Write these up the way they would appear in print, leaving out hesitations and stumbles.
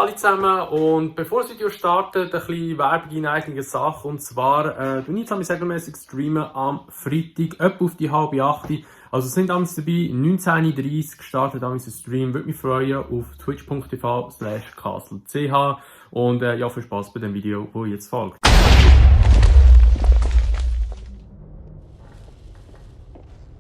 alle zusammen und bevor das Video startet, ein bisschen Werbung in eigener Sache. Und zwar, du jetzt regelmäßig streamen am Freitag, etwa auf die 7:30. Also sind damals dabei, 19:30 gestartet damals ein Stream. Würde mich freuen auf twitch.tv/castle.ch und ja, viel Spaß bei dem Video, das jetzt folgt.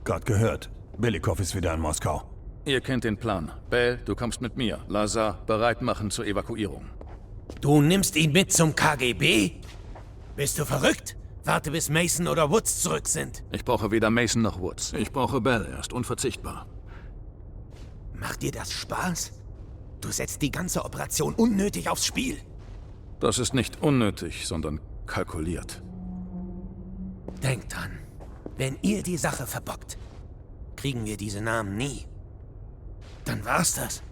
Gerade gehört. Belikov ist wieder in Moskau. Ihr kennt den Plan. Bell, du kommst mit mir. Lazar, bereit machen zur Evakuierung. Du nimmst ihn mit zum KGB? Bist du verrückt? Warte, bis Mason oder Woods zurück sind. Ich brauche weder Mason noch Woods. Ich brauche Bell, er ist unverzichtbar. Macht dir das Spaß? Du setzt die ganze Operation unnötig aufs Spiel. Das ist nicht unnötig, sondern kalkuliert. Denkt dran, wenn ihr die Sache verbockt, kriegen wir diese Namen nie. Dann war's das.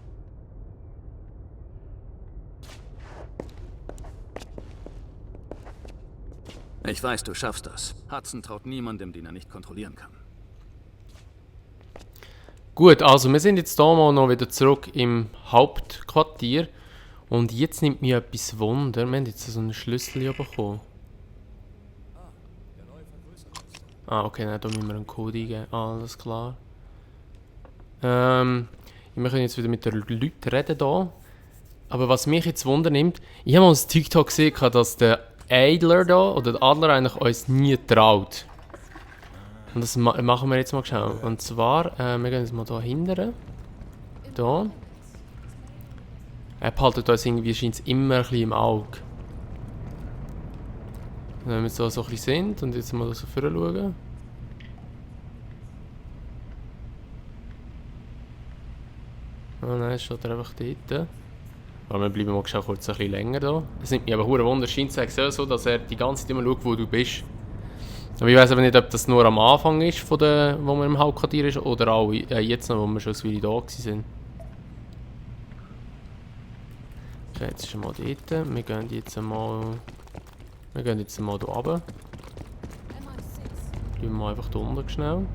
Ich weiß, du schaffst das. Hudson traut niemandem, den er nicht kontrollieren kann. Gut, also wir sind jetzt hier mal noch wieder zurück im Hauptquartier. Und jetzt nimmt mich etwas Wunder. Wir haben jetzt so einen Schlüssel bekommen. Ah, okay, nein, da müssen wir einen Code eingeben. Alles klar. Wir können jetzt wieder mit den Leuten reden hier. Aber was mich jetzt wundernimmt, ich habe mal auf TikTok gesehen, dass der Adler da, oder der Adler eigentlich uns nie traut. Und das machen wir jetzt mal schnell. Und zwar, wir gehen jetzt mal hier hinten. Da. Er behaltet uns irgendwie, scheint immer ein bisschen im Auge. Wenn wir jetzt so ein bisschen sind und jetzt mal da so vorne schauen. Oh nein, es steht er einfach dort. Aber wir bleiben mal schon kurz ein bisschen länger da. Es nimmt mich aber verdammt Wunder, es scheint so, dass er die ganze Zeit immer schaut, wo du bist. Aber ich weiß aber nicht, ob das nur am Anfang ist, wo man im Hauptquartier ist, oder auch jetzt noch, wo wir schon wieder da waren. Okay, jetzt ist er mal dort. Wir gehen jetzt mal hier runter. Bleiben wir einfach da unten schnell.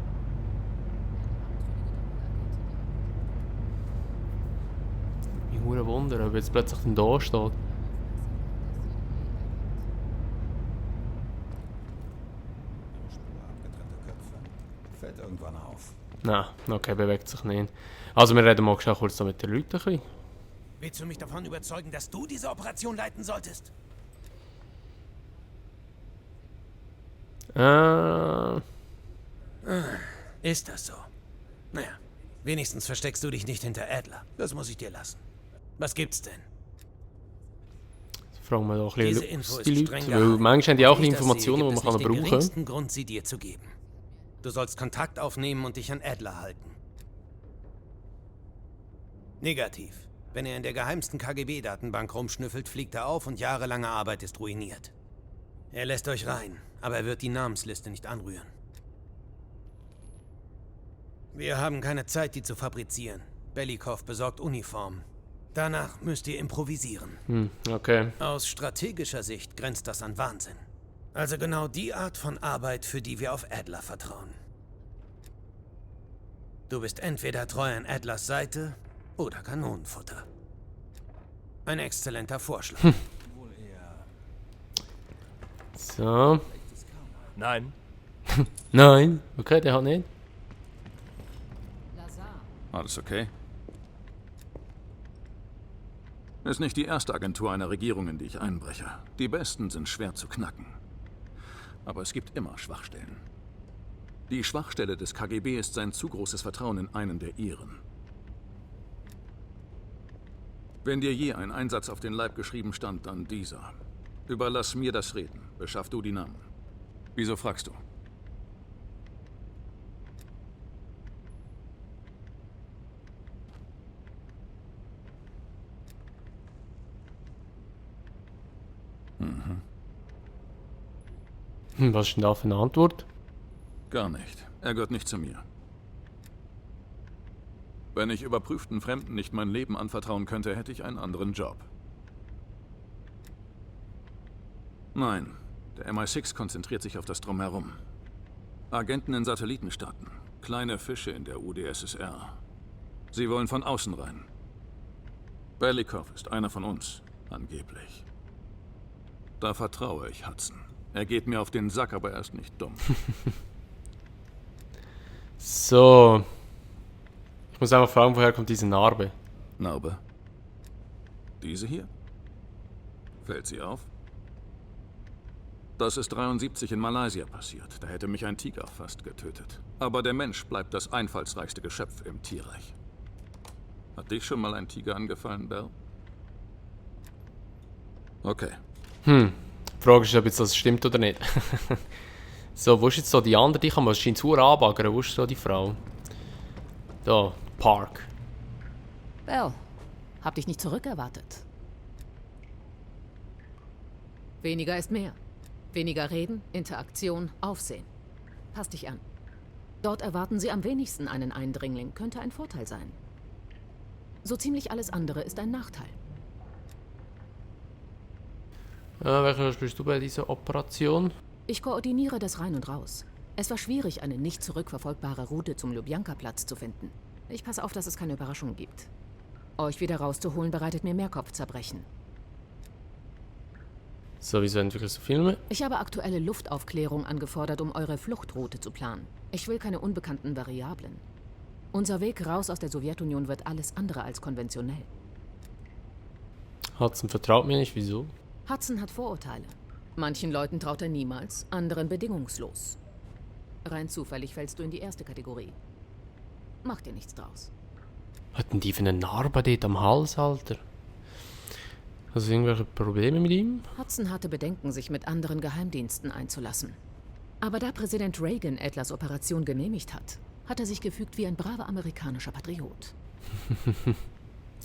Ein Wunder, ob jetzt plötzlich dann da steht. Fällt irgendwann auf. Nein, okay, bewegt sich nicht. Also wir reden mal kurz mit den Leuten ein bisschen. Willst du mich davon überzeugen, dass du diese Operation leiten solltest? Ist das so? Naja, wenigstens versteckst du dich nicht hinter Adler. Das muss ich dir lassen. Was gibt's denn? Fragen wir doch ein Diese bisschen Info die ist Leute, streng weil geheim. manchmal haben die auch Wie ich das Informationen, sehe, die man gibt es brauchen nicht den kann. geringsten Grund, sie dir zu geben. Du sollst Kontakt aufnehmen und dich an Adler halten. Negativ. Wenn er in der geheimsten KGB-Datenbank rumschnüffelt, fliegt er auf und jahrelange Arbeit ist ruiniert. Er lässt euch rein, aber er wird die Namensliste nicht anrühren. Wir haben keine Zeit, die zu fabrizieren. Belikov besorgt Uniformen. Danach müsst ihr improvisieren. Okay. Aus strategischer Sicht grenzt das an Wahnsinn. Also genau die Art von Arbeit, für die wir auf Adler vertrauen. Du bist entweder treu an Adlers Seite oder Kanonenfutter. Ein exzellenter Vorschlag. So. Nein. Nein. Okay, der hat nicht. Alles okay? Ist nicht die erste Agentur einer Regierung, in die ich einbreche. Die besten sind schwer zu knacken. Aber es gibt immer Schwachstellen. Die Schwachstelle des KGB ist sein zu großes Vertrauen in einen der ihren. Wenn dir je ein Einsatz auf den Leib geschrieben stand, dann dieser. Überlass mir das Reden. Beschaff du die Namen. Wieso fragst du? Was ist denn da für eine Antwort? Gar nicht. Er gehört nicht zu mir. Wenn ich überprüften Fremden nicht mein Leben anvertrauen könnte, hätte ich einen anderen Job. Nein, der MI6 konzentriert sich auf das Drumherum. Agenten in Satellitenstaaten, kleine Fische in der UdSSR. Sie wollen von außen rein. Belikov ist einer von uns, angeblich. Da vertraue ich Hudson. Er geht mir auf den Sack, aber er ist nicht dumm. So. Ich muss einfach fragen, woher kommt diese Narbe? Narbe. Diese hier? Fällt sie auf? Das ist 73 in Malaysia passiert. Da hätte mich ein Tiger fast getötet. Aber der Mensch bleibt das einfallsreichste Geschöpf im Tierreich. Hat dich schon mal ein Tiger angefallen, Bell? Okay. Die Frage ist, ob jetzt das stimmt oder nicht. So, wo ist jetzt so die andere? Die kann man wahrscheinlich zu anbaggern. Wo ist so die Frau? Da, Park. Bell, hab dich nicht zurückerwartet. Weniger ist mehr. Weniger Reden, Interaktion, Aufsehen. Pass dich an. Dort erwarten sie am wenigsten einen Eindringling. Könnte ein Vorteil sein. So ziemlich alles andere ist ein Nachteil. Welcher bist du bei dieser Operation? Ich koordiniere das Rein und Raus. Es war schwierig, eine nicht zurückverfolgbare Route zum Lubjanka-Platz zu finden. Ich passe auf, dass es keine Überraschungen gibt. Euch wieder rauszuholen, bereitet mir mehr Kopfzerbrechen. So, wieso entwickelst du Filme? Ich habe aktuelle Luftaufklärung angefordert, um eure Fluchtroute zu planen. Ich will keine unbekannten Variablen. Unser Weg raus aus der Sowjetunion wird alles andere als konventionell. Hudson vertraut mir nicht, wieso? Hudson hat Vorurteile. Manchen Leuten traut er niemals, anderen bedingungslos. Rein zufällig fällst du in die erste Kategorie. Mach dir nichts draus. Was hat denn die für eine Narbe dort am Hals, Alter? Hast du irgendwelche Probleme mit ihm? Hudson hatte Bedenken, sich mit anderen Geheimdiensten einzulassen. Aber da Präsident Reagan Atlas Operation genehmigt hat, hat er sich gefügt wie ein braver amerikanischer Patriot.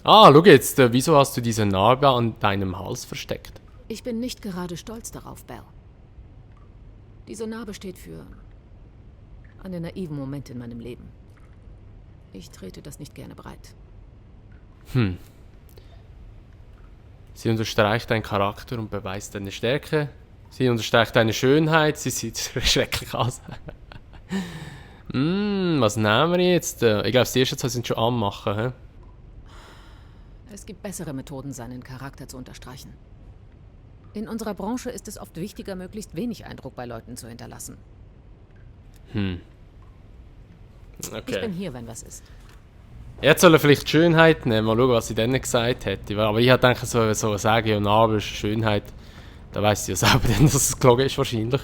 Schau jetzt, wieso hast du diese Narbe an deinem Hals versteckt? Ich bin nicht gerade stolz darauf, Bell. Diese Narbe steht für einen naiven Moment in meinem Leben. Ich trete das nicht gerne breit. Sie unterstreicht deinen Charakter und beweist deine Stärke. Sie unterstreicht deine Schönheit. Sie sieht schrecklich aus. Was nehmen wir jetzt? Ich glaube, das erste zwei sind schon anmachen. He? Es gibt bessere Methoden, seinen Charakter zu unterstreichen. In unserer Branche ist es oft wichtiger, möglichst wenig Eindruck bei Leuten zu hinterlassen. Okay. Ich bin hier, wenn was ist. Jetzt soll er vielleicht Schönheit nehmen. Mal schauen, was sie dann gesagt hätte. Aber ich denke, so sagen, ja, Narbe ist Schönheit. Da weiss sie ja selber dann, dass es gelogen ist, wahrscheinlich.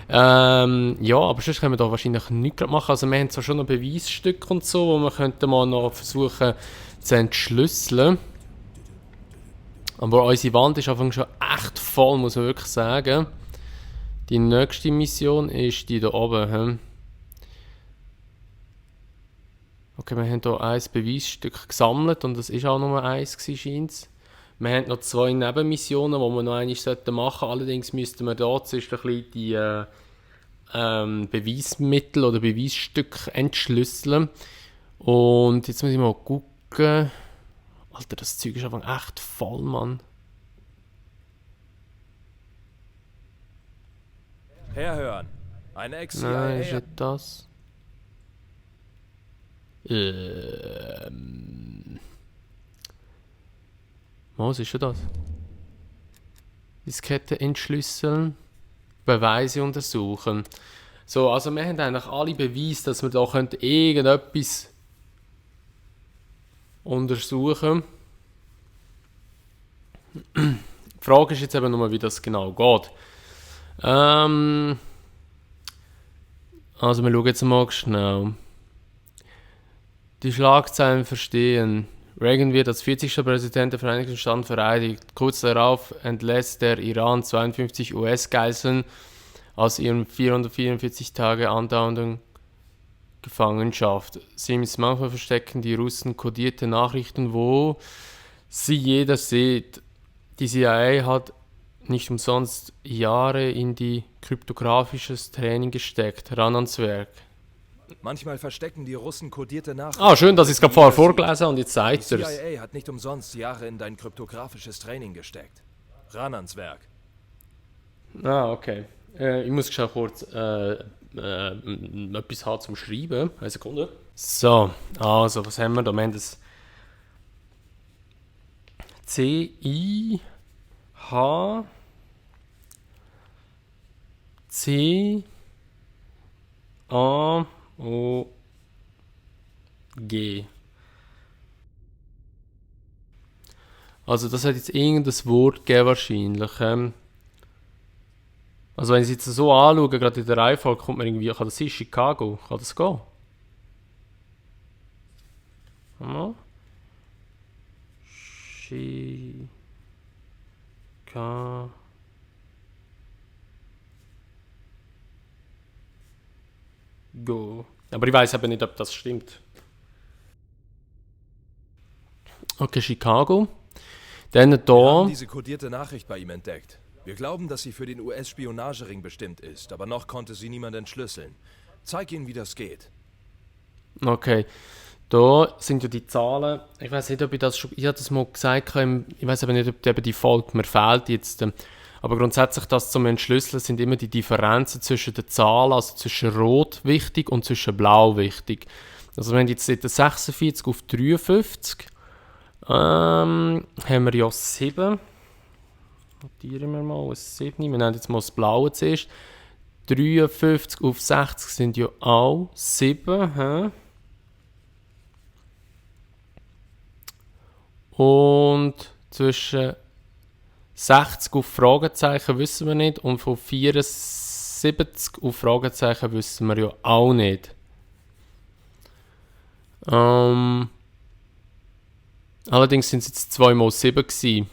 Ja, aber sonst können wir da wahrscheinlich nichts machen. Also wir haben zwar schon noch Beweisstücke und so, wo wir könnten mal noch versuchen zu entschlüsseln. Aber unsere Wand ist einfach schon echt voll, muss man wirklich sagen. Die nächste Mission ist die da oben. He? Okay, wir haben hier ein Beweisstück gesammelt und das ist auch nur eins scheint. Wir haben noch 2 Nebenmissionen, die wir noch einmal machen sollten. Allerdings müssten wir da zuerst ein bisschen die Beweismittel oder Beweisstücke entschlüsseln. Und jetzt muss ich mal gucken. Alter, das Zeug ist einfach echt voll, Mann. Herhören. Eine Ex-CIA. Nein, ist nicht das. Was ist denn das? Diskette entschlüsseln, Beweise untersuchen. So, also wir haben eigentlich alle Beweise, dass wir da irgendetwas untersuchen. Die Frage ist jetzt eben nur, wie das genau geht. Also wir schauen jetzt mal schnell. Die Schlagzeilen verstehen. Reagan wird als 40. Präsident der Vereinigten Staaten vereidigt. Kurz darauf entlässt der Iran 52 US-Geiseln aus ihren 444 Tage andauernden Gefangenschaft. Manchmal verstecken die Russen kodierte Nachrichten, wo sie jeder sieht. Die CIA hat nicht umsonst Jahre in die kryptografisches Training gesteckt. Ran ans Werk. Manchmal verstecken die Russen kodierte Nachrichten. Schön, dass ich es gerade vorher vorgelesen habe und jetzt Die zeigt er es. CIA hat nicht umsonst Jahre in dein kryptografisches Training gesteckt. Ran ans Werk. Okay. Ich muss schon kurz etwas haben zum Schreiben. Eine Sekunde. So, also, was haben wir da? Wir haben das C-I-H C-A-O-G. Also das hat jetzt irgendein Wort gegeben wahrscheinlich. Also wenn ich es jetzt so anschaue, gerade in der Reihenfolge, kommt mir irgendwie, kann das sein, Chicago? Kann das gehen? Ja. Chicago. Aber ich weiß aber nicht, ob das stimmt. Okay, Chicago. Dann Wir da. haben diese kodierte Nachricht bei ihm entdeckt. Wir glauben, dass sie für den US-Spionagering bestimmt ist, aber noch konnte sie niemand entschlüsseln. Zeig ihnen, wie das geht. Okay. Da sind ja die Zahlen. Ich weiß nicht, ob ich das schon. Ich habe das mal gesagt. Ich weiß aber nicht, ob eben die Folge mir fehlt jetzt. Aber grundsätzlich, das zum Entschlüsseln sind immer die Differenzen zwischen den Zahlen, also zwischen Rot wichtig und zwischen Blau wichtig. Also wenn jetzt 46 auf 53 haben wir ja 7. Notieren wir mal ein 7. Wir nehmen jetzt mal das Blaue zuerst. 53 auf 60 sind ja auch 7. He? Und zwischen 60 auf Fragezeichen wissen wir nicht. Und von 74 auf Fragezeichen wissen wir ja auch nicht. Allerdings sind es jetzt 2 mal 7 gewesen.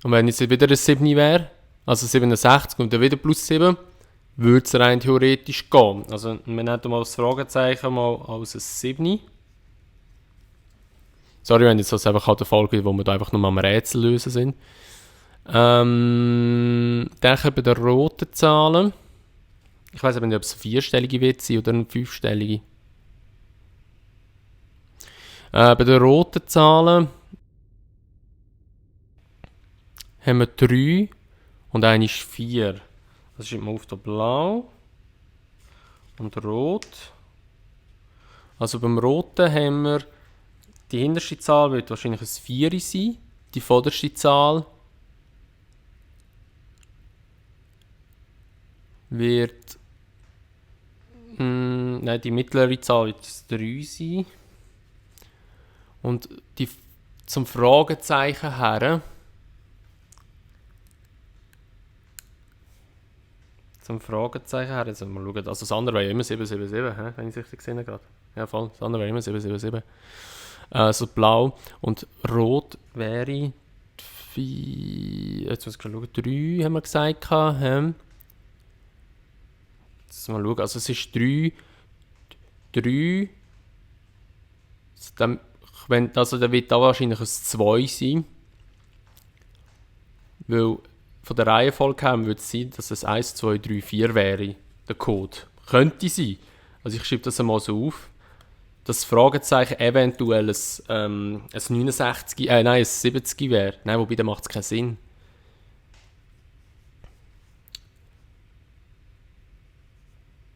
Und wenn jetzt wieder ein 7 wäre, also 67 und dann wieder plus 7, würde es rein theoretisch gehen. Also wir nehmen mal das Fragezeichen mal als ein 7. Sorry, wenn jetzt das einfach halt eine Folge ist, wo wir da einfach nur am Rätsel lösen sind. Dann bei den roten Zahlen. Ich weiß aber nicht, ob es eine 4-stellige wird sein oder eine 5-stellige. Bei den roten Zahlen haben wir 3 und eine ist 4. Das ist mal auf der Blau und Rot. Also beim Roten haben wir, die hinterste Zahl wird wahrscheinlich ein 4 sein. Die vorderste Zahl wird, nein, die mittlere Zahl wird 3 sein. Und die, zum Fragezeichen her, jetzt mal schauen, also das andere wäre ja immer 777, wenn ich es richtig gesehen habe gerade. Ja voll, das andere wäre immer 777. Also blau und rot wäre 4, jetzt muss ich schauen, 3 haben wir gesagt. Jetzt mal schauen, also es ist 3, also dann wird da wahrscheinlich ein 2 sein, weil von der Reihenfolge her würde es sein, dass es 1, 2, 3, 4 wäre, der Code. Könnte sein. Also ich schreibe das einmal so auf. Das Fragezeichen eventuell ein 69, nein, ein 70 wäre. Nein, wobei, dann macht es keinen Sinn.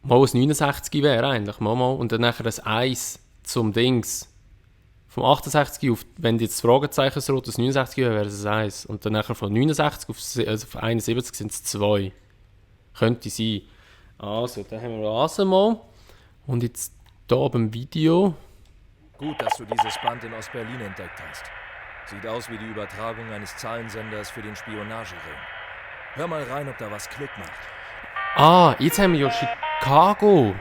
Mal ein 69 wäre eigentlich, mal. Und dann nachher ein 1 zum Dings. Vom 68 auf, wenn jetzt das Fragezeichen so rot, das 69 wäre es 1. Und dann nachher von 69 auf 71 sind es 2. Könnte sein. Also, dann haben wir das mal. Und jetzt hier beim Video. Gut, dass du dieses Band in Ostberlin entdeckt hast. Sieht aus wie die Übertragung eines Zahlensenders für den Spionagering. Hör mal rein, ob da was Klick macht. Ah, jetzt haben wir ja Chicago.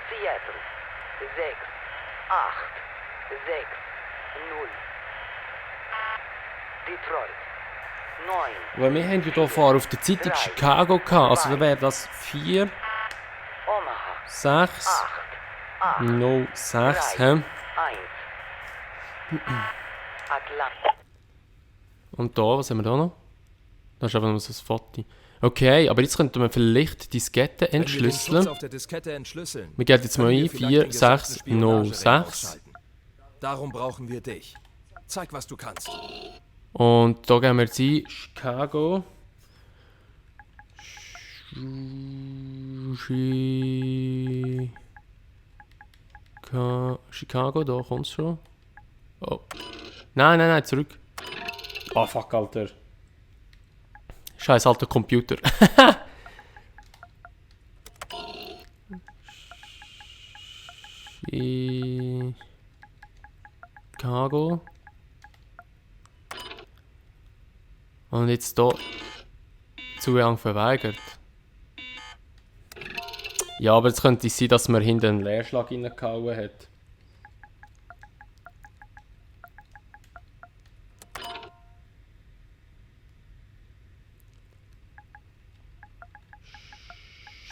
Seattle 6, 8, 6, 0. Detroit 9. Weil wir haben ja hier vorher auf der Zeitung Chicago gehabt. Also dann wäre das 4, Omaha 6, 8, 0, 6. 3, 1. Atlanta. Und da, was haben wir da noch? Da ist einfach nur so ein Foto. Okay, aber jetzt könnten wir vielleicht die Diskette Wenn wir den entschlüsseln. Schutz auf der Diskette entschlüsseln, Wir gehen jetzt mal können ein, wir vielleicht 4, den gesamten 6, 0, Spionagering 6. ausschalten. Darum brauchen wir dich. Zeig, was du kannst. Und da gehen wir jetzt ein, Chicago. Chicago, da kommt es schon. Oh. Nein, zurück. Oh, fuck, Alter. Scheiß alter Computer. Chicago. Und jetzt hier Zugang verweigert. Ja, aber es könnte sein, dass man hinten einen Leerschlag reingehauen hat.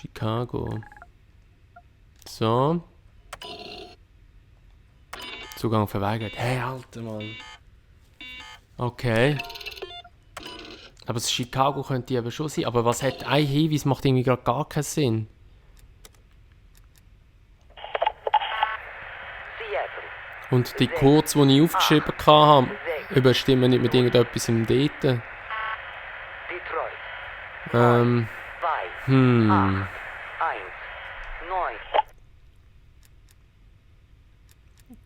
Chicago. So. Zugang verweigert. Hey, Alter, Mann. Okay. Aber das Chicago könnte eben schon sein. Aber was hat ein Hinweis? Macht irgendwie gerade gar keinen Sinn. Seattle. Und die Codes, die ich aufgeschrieben habe, überstimmen nicht mit irgendetwas im Date. Detroit. 2, 8, 1, 9.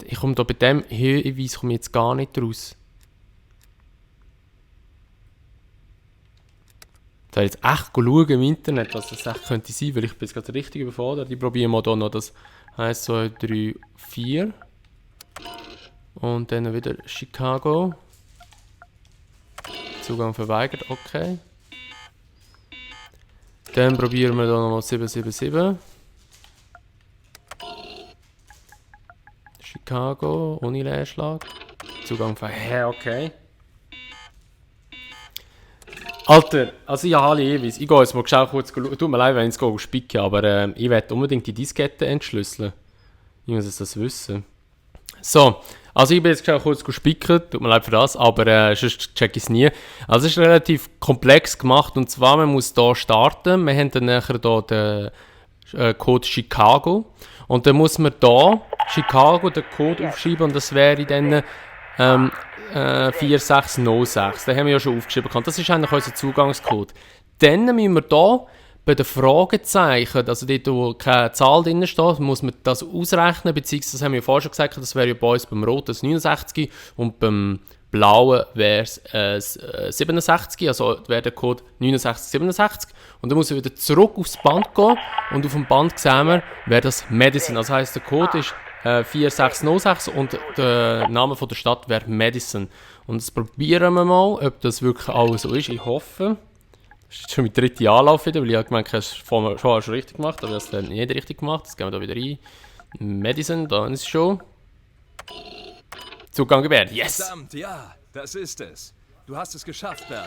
Ich komme da bei dem Hinweis jetzt gar nicht raus. Ich soll jetzt echt schauen im Internet, was das echt könnte sein, weil ich bin jetzt gerade richtig überfordert. Ich probiere mal hier noch das 1, 2, 3, 4. Und dann wieder Chicago. Zugang verweigert, okay. Dann probieren wir hier nochmal 777. Chicago, ohne Leerschlag. Zugang verweigert, okay. Alter, also ich habe alle Hinweise. Ich gehe jetzt mal kurz schauen. Tut mir leid, wenn ich jetzt spicke, aber ich werde unbedingt die Diskette entschlüsseln. Ich muss das wissen. So, also ich bin jetzt kurz spicken, tut mir leid für das, aber sonst check ich es nie. Also es ist relativ komplex gemacht und zwar, man muss hier starten. Wir haben dann nachher hier den Code Chicago und dann muss man hier Chicago den Code aufschreiben und das wäre dann 4606. Den haben wir ja schon aufgeschrieben. Das ist eigentlich unser Zugangscode. Dann müssen wir hier bei den Fragezeichen, also dort, wo keine Zahl drin steht, muss man das ausrechnen, beziehungsweise, das haben wir ja vorher schon gesagt, das wäre ja bei uns beim Roten das 69 und beim Blauen wäre es 67, also wäre der Code 6967 und dann muss er wieder zurück aufs Band gehen und auf dem Band sehen wir, wäre das Madison, das heisst der Code ist 4606 und der Name von der Stadt wäre Madison. Und jetzt probieren wir mal, ob das wirklich alles so ist. Ich hoffe. Das ist jetzt schon mein dritter Anlauf wieder, weil ich habe gemeint, ich habe es vorher schon richtig gemacht, aber ich habe es dann nicht richtig gemacht. Jetzt gehen wir da wieder rein. Madison, da ist es schon. Zugang gewährt. Yes! Verdammt, ja, das ist es. Du hast es geschafft, Bell.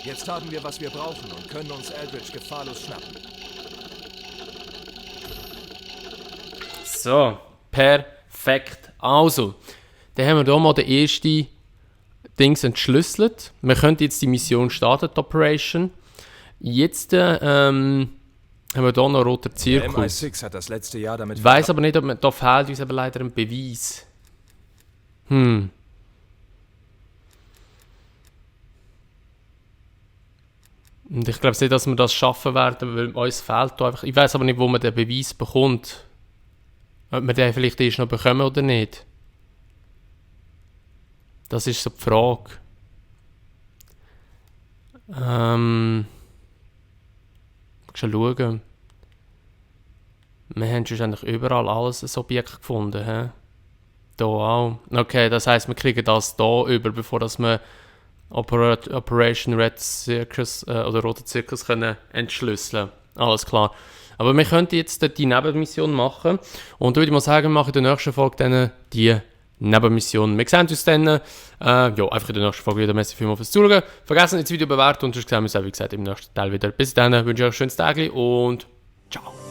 Jetzt haben wir, was wir brauchen und können uns Eldridge gefahrlos schnappen. So. Perfekt. Also, dann haben wir hier mal den ersten Dings entschlüsselt. Wir können jetzt die Mission starten, die Operation. Jetzt haben wir hier noch einen roten Zirkus. MI6 hat das letzte Jahr damit... Ich weiss aber nicht, ob da fehlt uns aber leider ein Beweis. Und ich glaube nicht, dass wir das schaffen werden, weil uns fehlt da einfach... Ich weiss aber nicht, wo man den Beweis bekommt. Ob wir den vielleicht erst noch bekommen oder nicht. Das ist so die Frage. Schon schauen. Wir haben schon eigentlich überall alles ein Objekt gefunden. He? Hier auch. Okay, das heisst, wir kriegen das hier über, bevor dass wir Operation Red Circus oder Rote Zirkus können entschlüsseln. Alles klar. Aber wir könnten jetzt die Nebenmission machen. Und da würde ich mal sagen, wir machen in der nächsten Folge dann die Nebenmission. Wir sehen uns dann einfach in der nächsten Folge wieder. Merci vielmals fürs Zuschauen. Vergessen nicht das Video bewerten und sonst sehen wir uns, wie gesagt, im nächsten Teil wieder. Bis dann, wünsche ich euch ein schönes Tag und ciao.